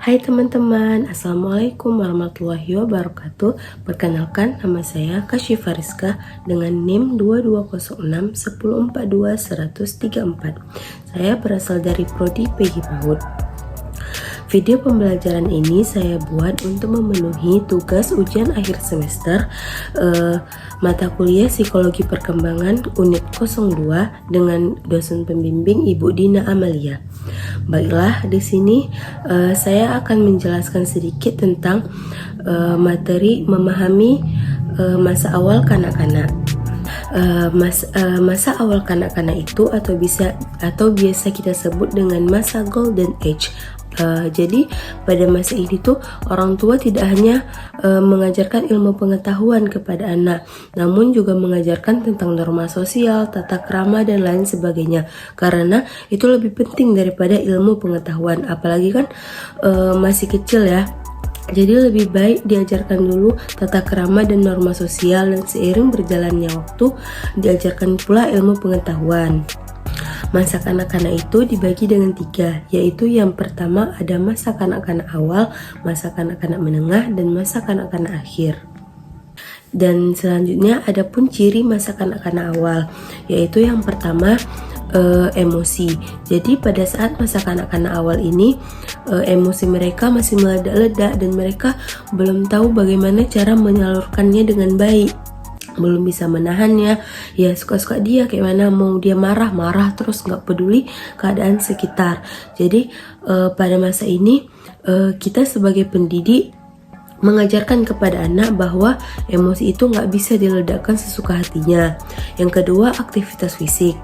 Hai teman-teman, Assalamualaikum warahmatullahi wabarakatuh. Perkenalkan, nama saya Kasyifa Rizka dengan NIM 2206 1042 134. Saya berasal dari Prodi PG PAUD. Video pembelajaran ini saya buat untuk memenuhi tugas ujian akhir semester mata kuliah Psikologi Perkembangan Unit 02 dengan dosen pembimbing Ibu Dina Amalia. Baiklah, di sini saya akan menjelaskan sedikit tentang materi memahami masa awal kanak-kanak. Masa awal kanak-kanak itu atau biasa kita sebut dengan masa golden age. Jadi pada masa ini tuh orang tua tidak hanya mengajarkan ilmu pengetahuan kepada anak, namun juga mengajarkan tentang norma sosial, tata krama dan lain sebagainya. Karena itu lebih penting daripada ilmu pengetahuan, apalagi kan masih kecil ya. Jadi lebih baik diajarkan dulu tata krama dan norma sosial, dan seiring berjalannya waktu diajarkan pula ilmu pengetahuan. Masa kanak-kanak itu dibagi dengan 3, yaitu yang pertama ada masa kanak-kanak awal, masa kanak-kanak menengah, dan masa kanak-kanak akhir. Dan selanjutnya ada pun ciri masa kanak-kanak awal, yaitu yang pertama emosi. Jadi pada saat masa kanak-kanak awal ini emosi mereka masih meledak-ledak dan mereka belum tahu bagaimana cara menyalurkannya dengan baik, belum bisa menahannya, ya suka-suka dia kayak mana, mau dia marah terus, nggak peduli keadaan sekitar. Jadi pada masa ini kita sebagai pendidik mengajarkan kepada anak bahwa emosi itu nggak bisa diledakkan sesuka hatinya. Yang kedua, aktivitas fisik.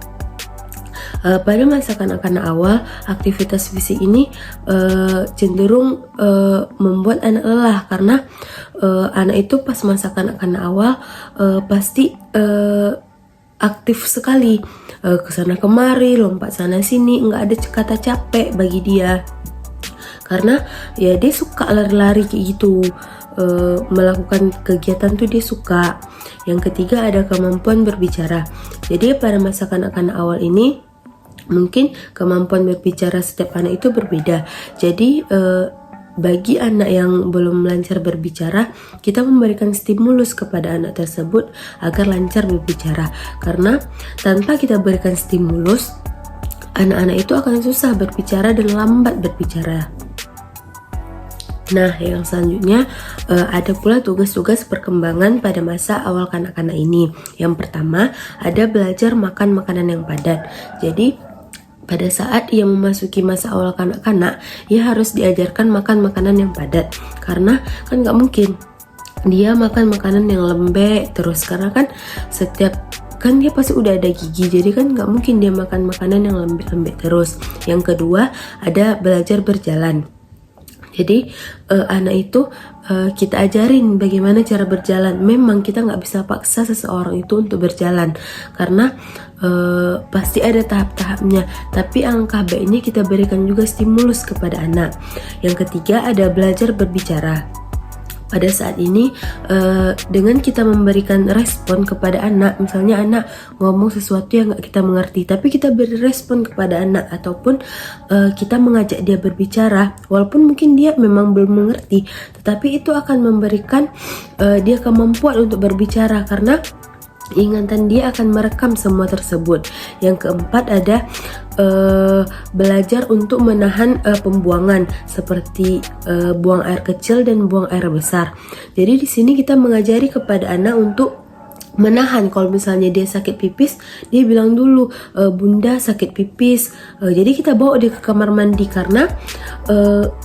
Pada masa kanak-kanak awal, aktivitas fisik ini cenderung membuat anak lelah, karena anak itu pas masa kanak-kanak awal pasti aktif sekali, kesana kemari, lompat sana sini, nggak ada kata capek bagi dia, karena ya dia suka lari-lari kayak gitu, melakukan kegiatan tuh dia suka. Yang ketiga ada kemampuan berbicara. Jadi pada masa kanak-kanak awal ini mungkin kemampuan berbicara setiap anak itu berbeda. Jadi bagi anak yang belum lancar berbicara, kita memberikan stimulus kepada anak tersebut agar lancar berbicara. Karena tanpa kita berikan stimulus, anak-anak itu akan susah berbicara dan lambat berbicara. Nah, yang selanjutnya ada pula tugas-tugas perkembangan pada masa awal kanak-kanak ini. Yang pertama, ada belajar makan makanan yang padat. Jadi pada saat ia memasuki masa awal kanak-kanak, ia harus diajarkan makan makanan yang padat, karena kan nggak mungkin dia makan makanan yang lembek terus, karena kan dia pasti udah ada gigi, jadi kan nggak mungkin dia makan makanan yang lembek-lembek terus. Yang kedua ada belajar berjalan. Jadi anak itu kita ajarin bagaimana cara berjalan. Memang kita nggak bisa paksa seseorang itu untuk berjalan, karena pasti ada tahap-tahapnya. Tapi alangkah baiknya kita berikan juga stimulus kepada anak. Yang ketiga ada belajar berbicara. Pada saat ini dengan kita memberikan respon kepada anak, misalnya anak ngomong sesuatu yang gak kita mengerti, tapi kita beri respon kepada anak, ataupun kita mengajak dia berbicara walaupun mungkin dia memang belum mengerti, tetapi itu akan memberikan dia kemampuan untuk berbicara, karena ingatan dia akan merekam semua tersebut. Yang keempat ada belajar untuk menahan pembuangan, seperti buang air kecil dan buang air besar. Jadi di sini kita mengajari kepada anak untuk menahan. Kalau misalnya dia sakit pipis, dia bilang dulu, bunda sakit pipis. Jadi kita bawa dia ke kamar mandi, karena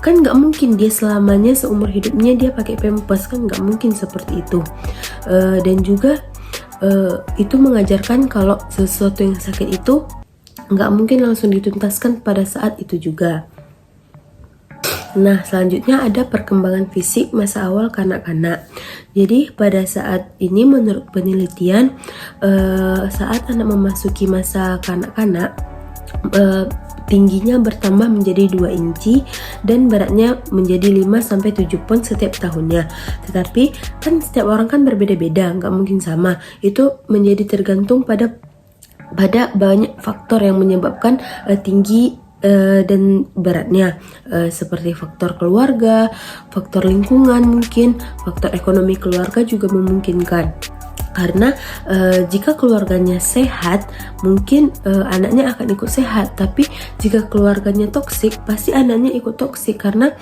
kan nggak mungkin dia selamanya seumur hidupnya dia pakai pampers, kan nggak mungkin seperti itu. Dan juga itu mengajarkan kalau sesuatu yang sakit itu nggak mungkin langsung dituntaskan pada saat itu juga. Nah, selanjutnya ada perkembangan fisik masa awal kanak-kanak. Jadi pada saat ini menurut penelitian, saat anak memasuki masa kanak-kanak, tingginya bertambah menjadi 2 inci dan beratnya menjadi 5-7 pon setiap tahunnya. Tetapi kan setiap orang kan berbeda-beda, nggak mungkin sama. Itu menjadi tergantung pada banyak faktor yang menyebabkan tinggi dan beratnya, seperti faktor keluarga, faktor lingkungan mungkin, faktor ekonomi keluarga juga memungkinkan. Karena jika keluarganya sehat, mungkin anaknya akan ikut sehat. Tapi jika keluarganya toksik, pasti anaknya ikut toksik. Karena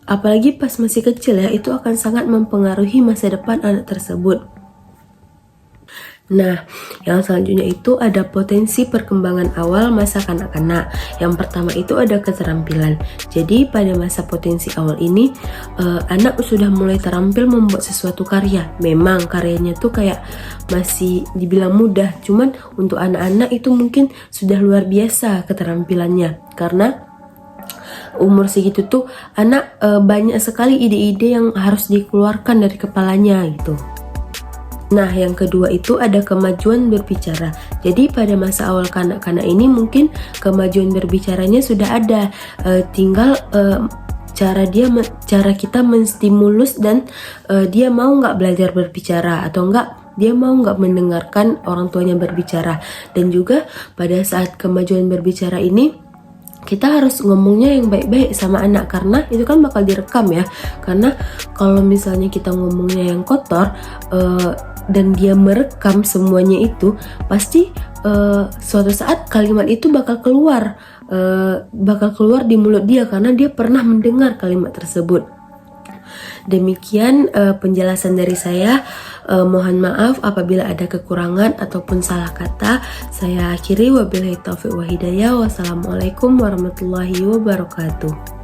apalagi pas masih kecil ya, itu akan sangat mempengaruhi masa depan anak tersebut. Nah, yang selanjutnya itu ada potensi perkembangan awal masa kanak-kanak. Yang pertama itu ada keterampilan. Jadi pada masa potensi awal ini, anak sudah mulai terampil membuat sesuatu karya. Memang karyanya tuh kayak masih dibilang mudah, cuman untuk anak-anak itu mungkin sudah luar biasa keterampilannya. Karena umur segitu tuh anak banyak sekali ide-ide yang harus dikeluarkan dari kepalanya gitu. Nah, yang kedua itu ada kemajuan berbicara. Jadi pada masa awal kanak-kanak ini mungkin kemajuan berbicaranya sudah ada, tinggal cara kita menstimulus dan dia mau nggak belajar berbicara atau nggak dia mau nggak mendengarkan orang tuanya berbicara. Dan juga pada saat kemajuan berbicara ini kita harus ngomongnya yang baik-baik sama anak, karena itu kan bakal direkam ya. Karena kalau misalnya kita ngomongnya yang kotor dan dia merekam semuanya itu, pasti suatu saat kalimat itu bakal keluar di mulut dia karena dia pernah mendengar kalimat tersebut. Demikian penjelasan dari saya. Mohon maaf apabila ada kekurangan ataupun salah kata. Saya akhiri, wabillahi taufiq wa hidayah. Wassalamualaikum warahmatullahi wabarakatuh.